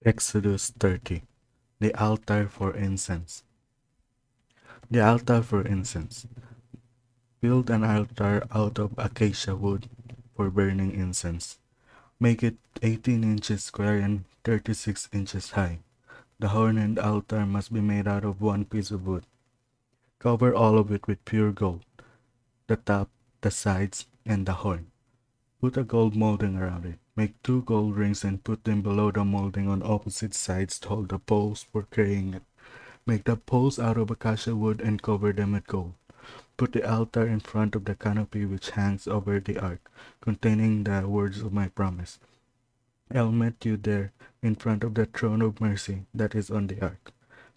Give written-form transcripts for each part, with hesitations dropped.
Exodus 30. The altar for incense. The altar for incense. Build an altar out of acacia wood for burning incense. Make it 18 inches square and 36 inches high. The horn and altar must be made out of one piece of wood. Cover all of it with pure gold, the top, the sides, and the horn. Put a gold molding around it. Make 2 gold rings and put them below the molding on opposite sides to hold the poles for carrying it. Make the poles out of acacia wood and cover them with gold. Put the altar in front of the canopy which hangs over the ark, containing the words of my promise. I'll meet you there in front of the throne of mercy that is on the ark.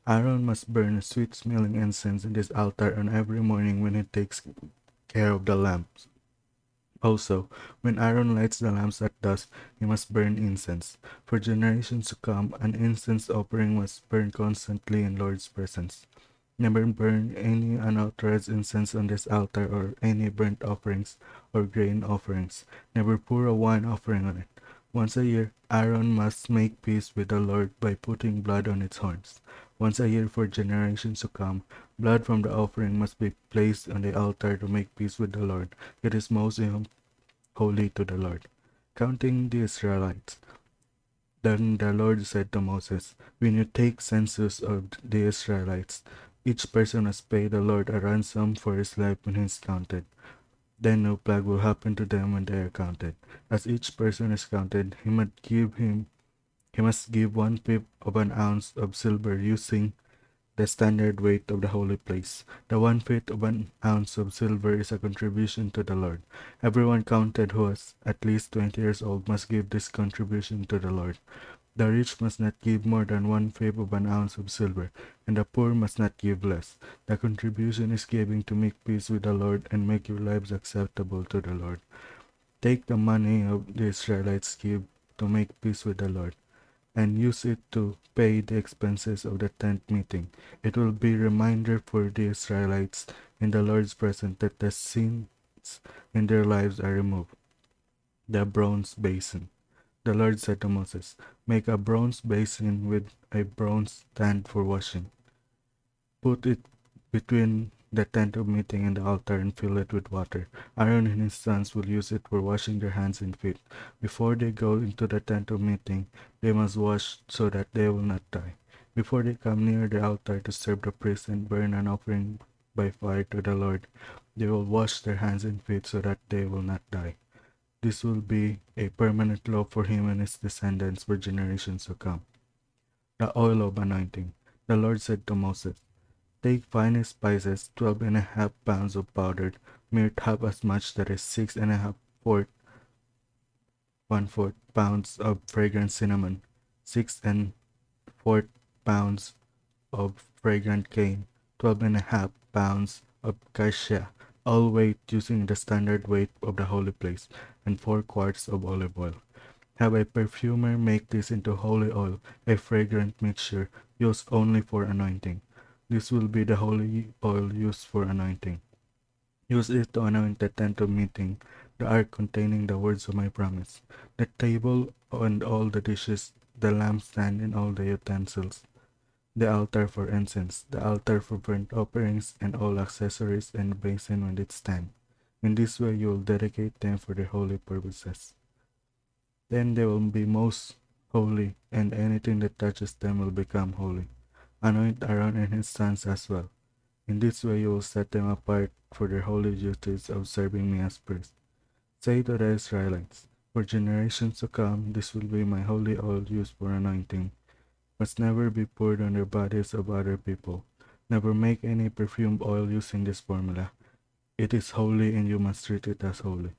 Aaron must burn sweet-smelling incense in this altar on every morning when he takes care of the lamps. Also, when Aaron lights the lamps at dusk, he must burn incense. For generations to come, an incense offering must burn constantly in Lord's presence. Never burn any unauthorized incense on this altar or any burnt offerings or grain offerings. Never pour a wine offering on it. Once a year, Aaron must make peace with the Lord by putting blood on its horns. Once a year for generations to come, blood from the offering must be placed on the altar to make peace with the Lord. It is most holy to the Lord. Counting the Israelites. Then the Lord said to Moses, when you take census of the Israelites, each person must pay the Lord a ransom for his life when he is counted. Then no plague will happen to them when they are counted. As each person is counted, he must give 1/5 of an ounce of silver using the standard weight of the holy place. The 1/5 of an ounce of silver is a contribution to the Lord. Everyone counted who is at least 20 years old must give this contribution to the Lord. The rich must not give more than 1/5 of an ounce of silver, and the poor must not give less. The contribution is given to make peace with the Lord and make your lives acceptable to the Lord. Take the money of the Israelites give to make peace with the Lord, and use it to pay the expenses of the tent meeting. It will be a reminder for the Israelites in the Lord's presence that the sins in their lives are removed. The bronze basin. The Lord said to Moses, make a bronze basin with a bronze stand for washing. Put it between the tent of meeting and the altar and fill it with water. Aaron and his sons will use it for washing their hands and feet. Before they go into the tent of meeting, they must wash so that they will not die. Before they come near the altar to serve the priest and burn an offering by fire to the Lord, they will wash their hands and feet so that they will not die. This will be a permanent law for him and his descendants for generations to come. The oil of anointing. The Lord said to Moses, take finest spices, 12.5 pounds of powdered, myrrh half as much, that is 6.5 fourth, 1/4 pounds of fragrant cinnamon, 6 4/4 pounds of fragrant cane, 12.5 pounds of cassia, all weighed using the standard weight of the holy place, and 4 quarts of olive oil. Have a perfumer make this into holy oil, a fragrant mixture used only for anointing. This will be the holy oil used for anointing. Use it to anoint the tent of meeting, the ark containing the words of my promise, the table and all the dishes, the lampstand and all the utensils, the altar for incense, the altar for burnt offerings, and all accessories, and the basin with its stand. In this way you will dedicate them for their holy purposes. Then they will be most holy, and anything that touches them will become holy. Anoint Aaron and his sons as well. In this way you will set them apart for their holy duties of serving me as priest. Say to the Israelites, for generations to come, this will be my holy oil used for anointing. Must never be poured on the bodies of other people. Never make any perfumed oil using this formula. It is holy and you must treat it as holy.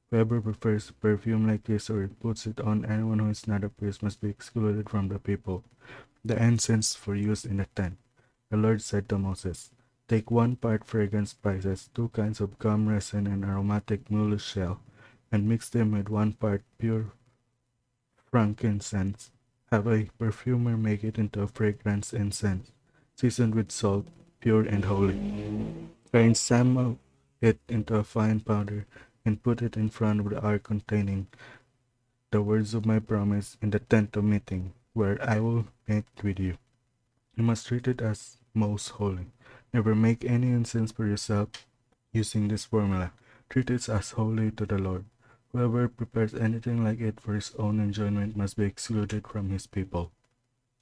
Whoever prefers perfume like this or puts it on anyone who is not a priest must be excluded from the people. The incense for use in the tent. The Lord said to Moses, take 1 part fragrant spices, 2 kinds of gum resin and aromatic mullein shell, and mix them with 1 part pure frankincense. Have a perfumer make it into a fragrance incense, seasoned with salt, pure and holy. Grind some of it into a fine powder, and put it in front of the ark containing the words of my promise in the tent of meeting. where I will meet with you. You must treat it as most holy. Never make any incense for yourself using this formula. Treat it as holy to the Lord. Whoever prepares anything like it for his own enjoyment must be excluded from his people.